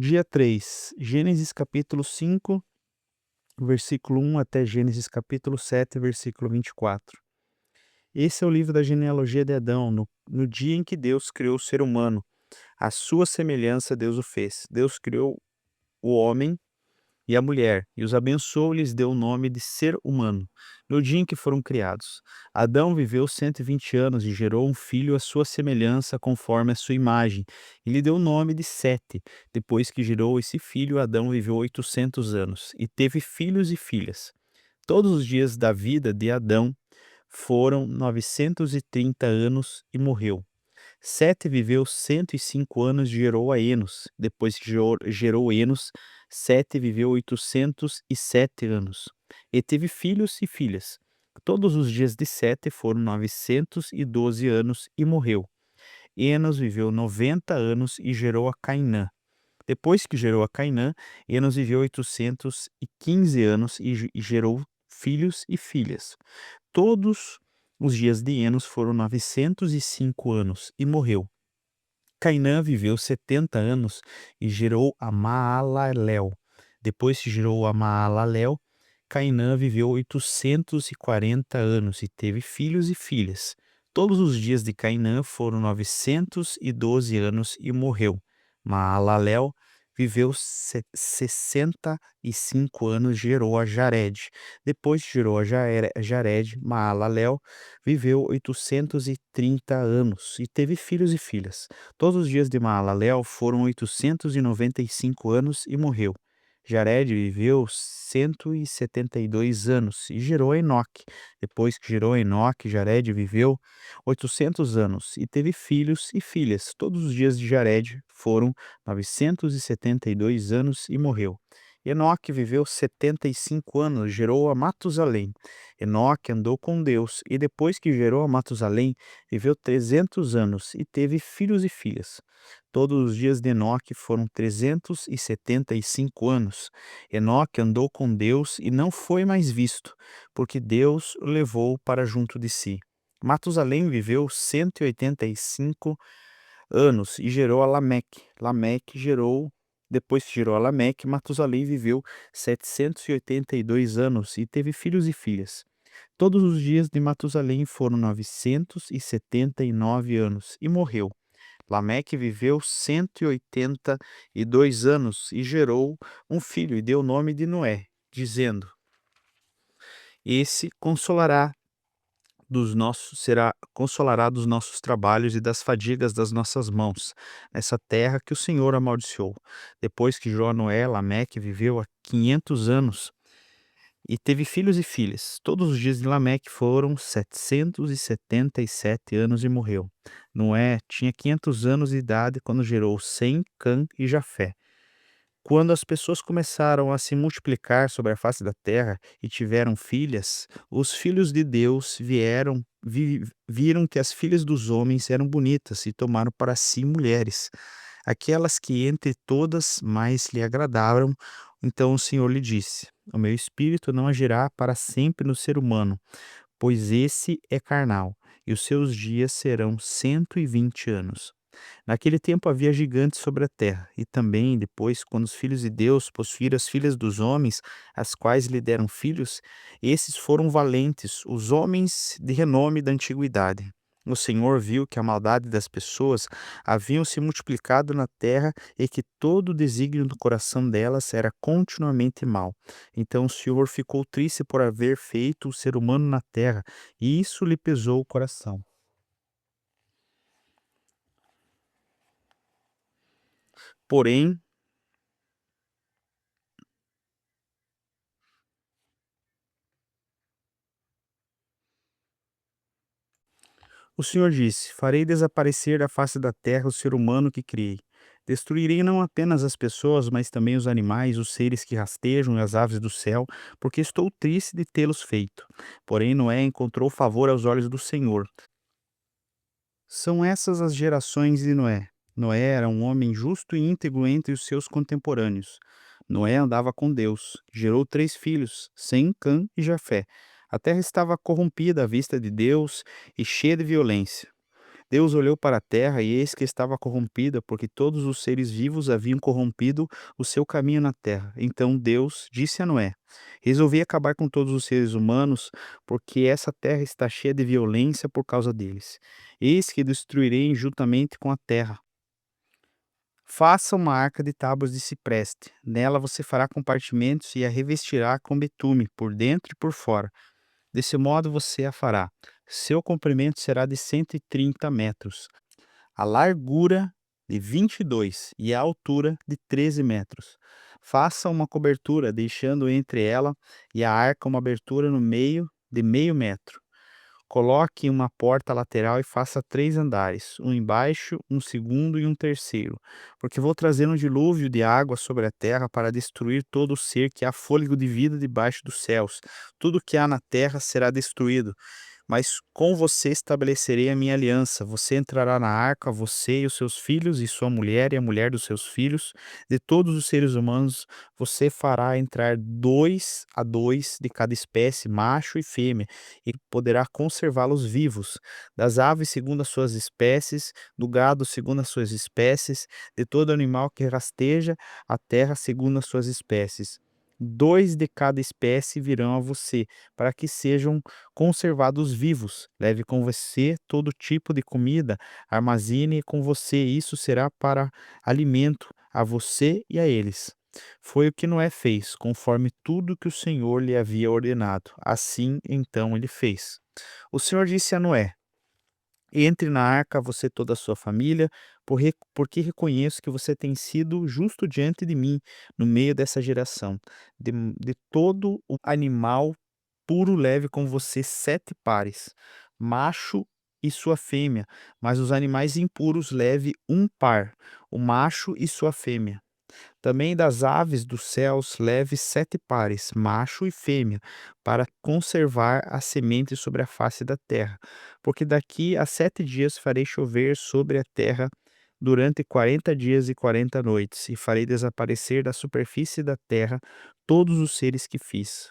Dia 3, Gênesis capítulo 5, versículo 1 até Gênesis capítulo 7, versículo 24. Esse é o livro da genealogia de Adão, no dia em que Deus criou o ser humano. À sua semelhança Deus o fez. Deus criou o homem e a mulher, e os abençoou e lhes deu o nome de ser humano, no dia em que foram criados. Adão viveu 120 anos e gerou um filho à sua semelhança, conforme a sua imagem, e lhe deu o nome de Sete. Depois que gerou esse filho, Adão viveu 800 anos, e teve filhos e filhas. Todos os dias da vida de Adão foram 930 anos e morreu. Sete viveu 105 anos e gerou a Enos. Depois que gerou Enos, Sete viveu 807 anos. E teve filhos e filhas. Todos os dias de Sete foram 912 anos e morreu. Enos viveu 90 anos e gerou a Cainã. Depois que gerou a Cainã, Enos viveu 815 anos e gerou filhos e filhas. Todos os dias de Enos foram 905 anos e morreu. Cainã viveu 70 anos e gerou a Maalalel. Depois que gerou a Maalalel, Cainã viveu 840 anos e teve filhos e filhas. Todos os dias de Cainã foram 912 anos e morreu. Maalalel viveu 65 anos e gerou a Jared. Depois que gerou a Jared, Maalalel viveu 830 anos e teve filhos e filhas. Todos os dias de Maalalel foram 895 anos e morreu. Jared viveu 172 anos e gerou a Enoque. Depois que gerou a Enoque, Jared viveu 800 anos e teve filhos e filhas. Todos os dias de Jared foram 972 anos e morreu. Enoque viveu 75 anos, gerou a Matusalém. Enoque andou com Deus e depois que gerou a Matusalém, viveu 300 anos e teve filhos e filhas. Todos os dias de Enoque foram 375 anos. Enoque andou com Deus e não foi mais visto, porque Deus o levou para junto de si. Matusalém viveu 185 anos e gerou a Lameque. Depois que gerou a Lameque, Matusalém viveu 782 anos e teve filhos e filhas. Todos os dias de Matusalém foram 979 anos e morreu. Lameque viveu 182 anos e gerou um filho e deu o nome de Noé, dizendo: Esse consolará dos nossos trabalhos e das fadigas das nossas mãos, nessa terra que o Senhor amaldiçoou. Depois que Noé, Lameque viveu há 500 anos e teve filhos e filhas. Todos os dias de Lameque foram 777 anos e morreu. Noé tinha 500 anos de idade quando gerou Sem, Cã e Jafé. Quando as pessoas começaram a se multiplicar sobre a face da terra e tiveram filhas, os filhos de Deus viram que as filhas dos homens eram bonitas e tomaram para si mulheres, aquelas que entre todas mais lhe agradaram. Então o Senhor lhe disse: O meu espírito não agirá para sempre no ser humano, pois esse é carnal, e os seus dias serão 120 anos. Naquele tempo havia gigantes sobre a terra, e também depois, quando os filhos de Deus possuíram as filhas dos homens, as quais lhe deram filhos, esses foram valentes, os homens de renome da antiguidade. O Senhor viu que a maldade das pessoas haviam se multiplicado na terra e que todo o desígnio do coração delas era continuamente mau. Então o Senhor ficou triste por haver feito o ser humano na terra, e isso lhe pesou o coração. Porém, o Senhor disse: Farei desaparecer da face da terra o ser humano que criei. Destruirei não apenas as pessoas, mas também os animais, os seres que rastejam e as aves do céu, porque estou triste de tê-los feito. Porém, Noé encontrou favor aos olhos do Senhor. São essas as gerações de Noé. Noé era um homem justo e íntegro entre os seus contemporâneos. Noé andava com Deus, gerou 3 filhos, Sem, Cã e Jafé. A terra estava corrompida à vista de Deus e cheia de violência. Deus olhou para a terra e eis que estava corrompida, porque todos os seres vivos haviam corrompido o seu caminho na terra. Então Deus disse a Noé: resolvi acabar com todos os seres humanos, porque essa terra está cheia de violência por causa deles. Eis que destruirei injustamente com a terra. Faça uma arca de tábuas de cipreste. Nela você fará compartimentos e a revestirá com betume, por dentro e por fora. Desse modo você a fará. Seu comprimento será de 130 metros, a largura de 22 e a altura de 13 metros. Faça uma cobertura, deixando entre ela e a arca uma abertura no meio de meio metro. Coloque uma porta lateral e faça 3 andares, um embaixo, um segundo e um terceiro, porque vou trazer um dilúvio de água sobre a terra para destruir todo o ser que há fôlego de vida debaixo dos céus. Tudo que há na terra será destruído, mas com você estabelecerei a minha aliança. Você entrará na arca, você e os seus filhos, e sua mulher e a mulher dos seus filhos. De todos os seres humanos, você fará entrar 2 a 2 de cada espécie, macho e fêmea, e poderá conservá-los vivos. Das aves segundo as suas espécies, do gado segundo as suas espécies, de todo animal que rasteja a terra segundo as suas espécies. 2 de cada espécie virão a você, para que sejam conservados vivos. Leve com você todo tipo de comida, armazene com você, isso será para alimento a você e a eles. Foi o que Noé fez, conforme tudo que o Senhor lhe havia ordenado. Assim, então, ele fez. O Senhor disse a Noé: entre na arca, você e toda a sua família, porque reconheço que você tem sido justo diante de mim no meio dessa geração. De todo o animal puro leve com você 7 pares, macho e sua fêmea, mas os animais impuros leve um par, o macho e sua fêmea. Também das aves dos céus leve 7 pares, macho e fêmea, para conservar a semente sobre a face da terra. Porque daqui a 7 dias farei chover sobre a terra durante 40 dias e 40 noites, e farei desaparecer da superfície da terra todos os seres que fiz.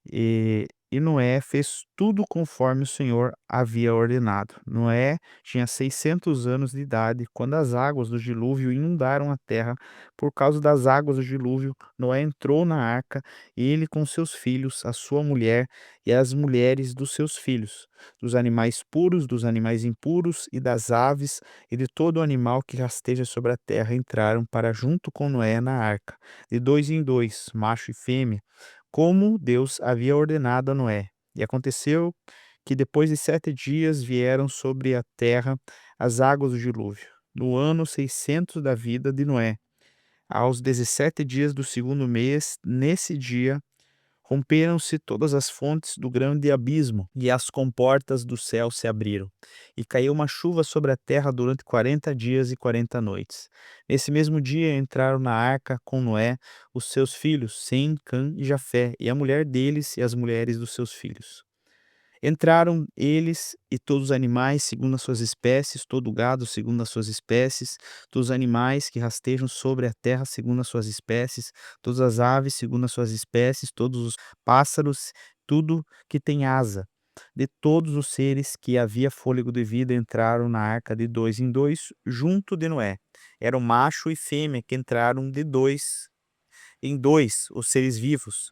E Noé fez tudo conforme o Senhor havia ordenado. Noé tinha 600 anos de idade quando as águas do dilúvio inundaram a terra. Por causa das águas do dilúvio, Noé entrou na arca, ele com seus filhos, a sua mulher e as mulheres dos seus filhos, dos animais puros, dos animais impuros e das aves e de todo animal que rasteja sobre a terra entraram para junto com Noé na arca, de 2 em 2, macho e fêmea, como Deus havia ordenado a Noé. E aconteceu que depois de 7 dias vieram sobre a terra as águas do dilúvio, no ano 600 da vida de Noé. Aos 17 dias do segundo mês, nesse dia, romperam-se todas as fontes do grande abismo, e as comportas do céu se abriram. E caiu uma chuva sobre a terra durante 40 dias e 40 noites. Nesse mesmo dia entraram na arca com Noé os seus filhos, Sem, Cã e Jafé, e a mulher deles e as mulheres dos seus filhos. Entraram eles e todos os animais segundo as suas espécies, todo o gado segundo as suas espécies, todos os animais que rastejam sobre a terra segundo as suas espécies, todas as aves segundo as suas espécies, todos os pássaros, tudo que tem asa. De todos os seres que havia fôlego de vida entraram na arca de 2 em 2, junto de Noé. Eram macho e fêmea que entraram de 2 em 2, os seres vivos,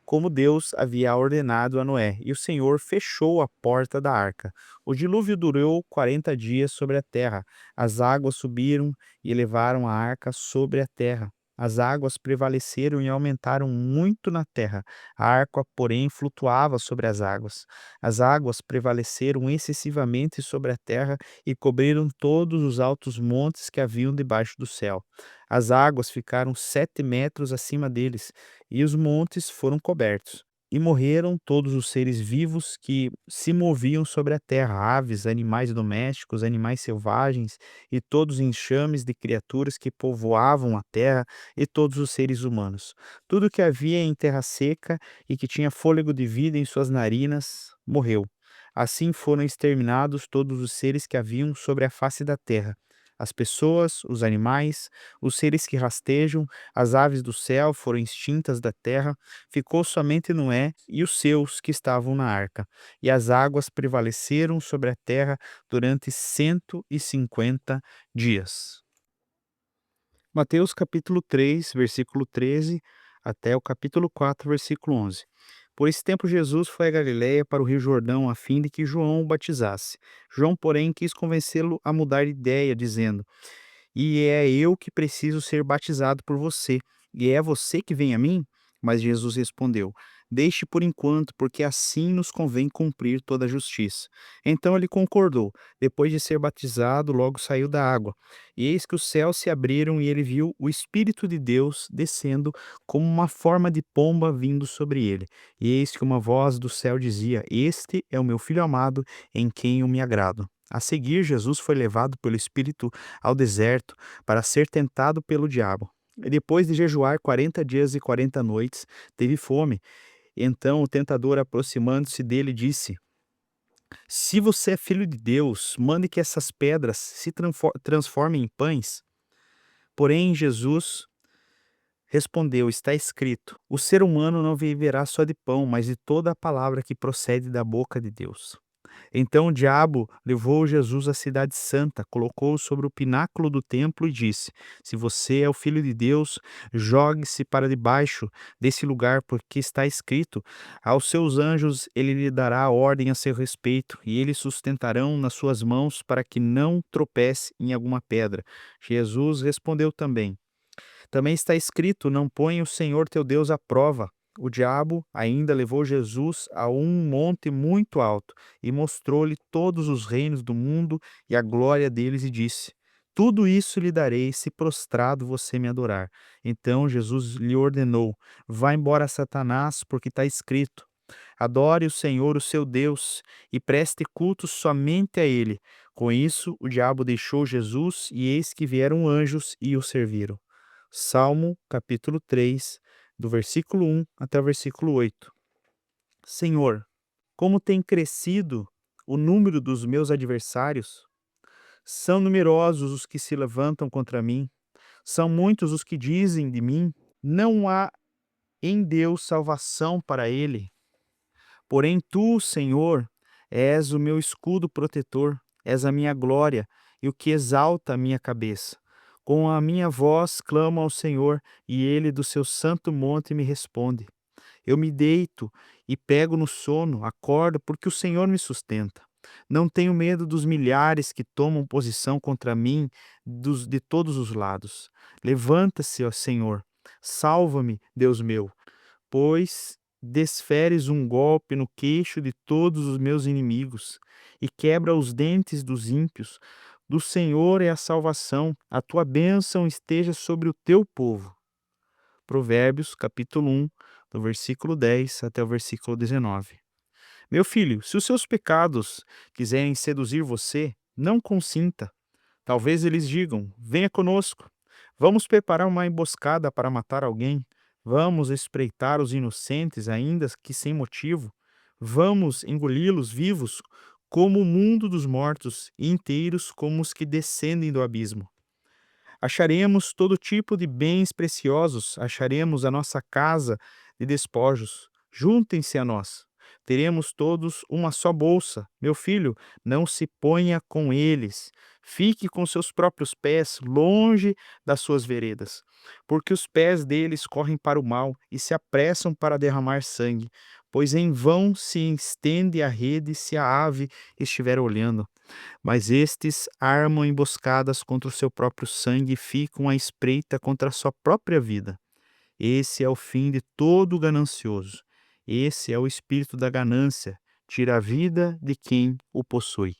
como Deus havia ordenado a Noé, e o Senhor fechou a porta da arca. O dilúvio durou 40 dias sobre a terra. As águas subiram e levaram a arca sobre a terra. As águas prevaleceram e aumentaram muito na terra. A arca, porém, flutuava sobre as águas. As águas prevaleceram excessivamente sobre a terra e cobriram todos os altos montes que haviam debaixo do céu. As águas ficaram 7 metros acima deles, e os montes foram cobertos. E morreram todos os seres vivos que se moviam sobre a terra, aves, animais domésticos, animais selvagens, e todos os enxames de criaturas que povoavam a terra, e todos os seres humanos. Tudo que havia em terra seca e que tinha fôlego de vida em suas narinas, morreu. Assim foram exterminados todos os seres que haviam sobre a face da terra. As pessoas, os animais, os seres que rastejam, as aves do céu foram extintas da terra, ficou somente Noé e os seus que estavam na arca. E as águas prevaleceram sobre a terra durante 150 dias. Mateus capítulo 3, versículo 13, até o capítulo 4, versículo 11. Por esse tempo Jesus foi a Galiléia para o rio Jordão a fim de que João o batizasse. João, porém, quis convencê-lo a mudar de ideia, dizendo: E é eu que preciso ser batizado por você, e é você que vem a mim? Mas Jesus respondeu: Deixe por enquanto, porque assim nos convém cumprir toda a justiça. Então ele concordou. Depois de ser batizado, logo saiu da água. E eis que os céus se abriram e ele viu o Espírito de Deus descendo como uma forma de pomba vindo sobre ele. E eis que uma voz do céu dizia: Este é o meu filho amado, em quem eu me agrado. A seguir, Jesus foi levado pelo Espírito ao deserto para ser tentado pelo diabo. E depois de jejuar 40 dias e 40 noites, teve fome. Então o tentador, aproximando-se dele, disse: Se você é filho de Deus, mande que essas pedras se transformem em pães. Porém, Jesus respondeu: Está escrito: O ser humano não viverá só de pão, mas de toda a palavra que procede da boca de Deus. Então o diabo levou Jesus à cidade santa, colocou-o sobre o pináculo do templo e disse: Se você é o filho de Deus, jogue-se para debaixo desse lugar, porque está escrito: Aos seus anjos ele lhe dará ordem a seu respeito, e eles sustentarão nas suas mãos para que não tropece em alguma pedra. Jesus respondeu também está escrito: Não ponha o Senhor teu Deus à prova. O diabo ainda levou Jesus a um monte muito alto e mostrou-lhe todos os reinos do mundo e a glória deles e disse: Tudo isso lhe darei se prostrado você me adorar. Então Jesus lhe ordenou: Vá embora, Satanás, porque está escrito: Adore o Senhor, o seu Deus, e preste culto somente a ele. Com isso, o diabo deixou Jesus e eis que vieram anjos e o serviram. Salmo, capítulo 3, do versículo 1 até o versículo 8. Senhor, como tem crescido o número dos meus adversários? São numerosos os que se levantam contra mim. São muitos os que dizem de mim: Não há em Deus salvação para ele. Porém, tu, Senhor, és o meu escudo protetor, és a minha glória e o que exalta a minha cabeça. Com a minha voz clamo ao Senhor, e ele do seu santo monte me responde. Eu me deito e pego no sono, acordo porque o Senhor me sustenta. Não tenho medo dos milhares que tomam posição contra mim de todos os lados. Levanta-se, ó Senhor, salva-me, Deus meu, pois desferes um golpe no queixo de todos os meus inimigos e quebra os dentes dos ímpios. Do Senhor é a salvação, a tua bênção esteja sobre o teu povo. Provérbios, capítulo 1, do versículo 10 até o versículo 19. Meu filho, se os seus pecados quiserem seduzir você, não consinta. Talvez eles digam: Venha conosco. Vamos preparar uma emboscada para matar alguém. Vamos espreitar os inocentes, ainda que sem motivo. Vamos engoli-los vivos, como o mundo dos mortos, e inteiros como os que descendem do abismo. Acharemos todo tipo de bens preciosos, acharemos a nossa casa de despojos. Juntem-se a nós. Teremos todos uma só bolsa. Meu filho, não se ponha com eles. Fique com seus próprios pés longe das suas veredas, porque os pés deles correm para o mal e se apressam para derramar sangue, pois em vão se estende a rede se a ave estiver olhando. Mas estes armam emboscadas contra o seu próprio sangue e ficam à espreita contra a sua própria vida. Esse é o fim de todo ganancioso. Esse é o espírito da ganância, tira a vida de quem o possui.